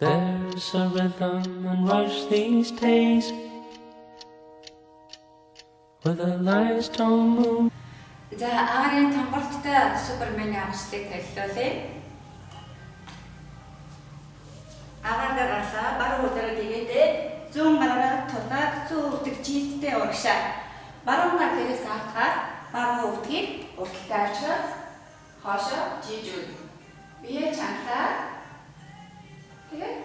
There's a rhythm and rush these days where the lights don't move. За аарын тамгалттай Суперменийн амжилтыг танилцуулъя. Агаар гарлаа баруун өдрөө тэгээд 100 гараар тулаад 100 өвдөг жийстэй урагшаа. Баруун гар дээрээс автахаар баруун өвдгийг урталтай авчраад хоошоо жийжүүл. Бие чангалаа. Тэгээд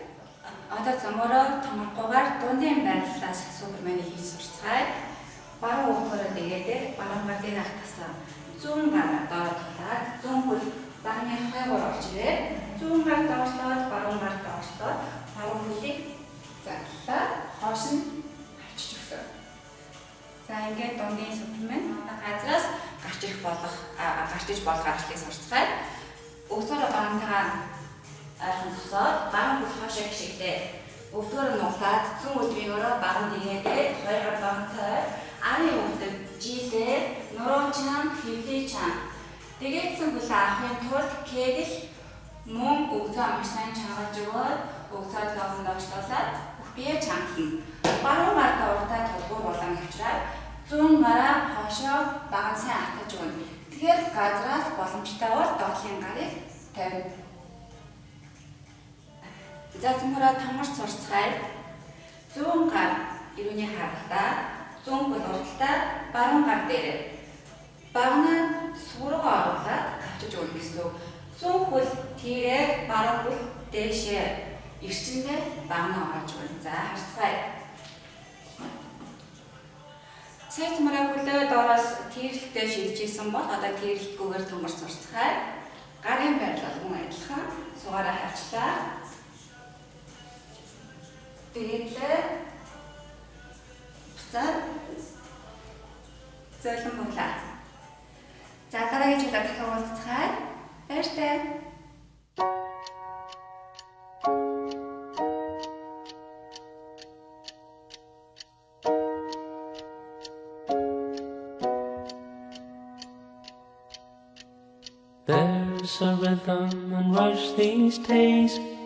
одоо цомороо томоргоогоор дундын байрлалаас Суперменийг хийж сурцгаая. Баруун өвдгөрөө тэгээд баруун гар дээр автасан 100 гараар доод тулаад 100 хөл багны хойгоор орж ирээд 100 гар доошлоод баруун гар доошлоод баруун хөлийг заглаа хоош нь авчиж өгсөн. За ингээд дундын Супермен газраас гарч иж болох аргалыг сурцгаая. Өгсөөр багантайгаа зогсоод баруун хөл хоошоо гიშгдээ. Өвдгөрөө нуглаад 100 өдрийн өрөө баган дийгээд хоёр гар багантай арын өвдөг жийсээ нуруу чам хөвлий чам тэгээдсэн хөл авахын тулд кегэл мөн өгцөө маш сайн чангалж өгөөд өгцөөд логон доошлуулаад бие чангална. Баруун гартаа уртаа толгуур болон авчраад 100 гараа хоошоо баган сайн атаж өгнө. Тэгэхээр газраас боломжтой бол доотлын гарыг тавина. За цөмөрөө тамарч сурцгаая. 100 гар ирүүний харалтаа 100 хөл урталтаа баруун гар дээр багнаа сурга оруулаад авчиж өгнө гэсэн үг. 100 хөл тийрээ баруун хөл дээшээ эрчимдээ багнаа оруулж өгнө. За харцгаая. Сая цөмөрөө хөлөө доороос тийрлэгтэй шилжижсэн бол одоо тийрлэггүйгээр тамарч сурцгаая. Гарын байрлал мөн адилхан сугаараа хавчлаа. Дээдлээ буцаад зөөлөн мөглөө. За дараагийн жилээр дахин уулзцгаая. Баяртай. There's a rhythm and rush these days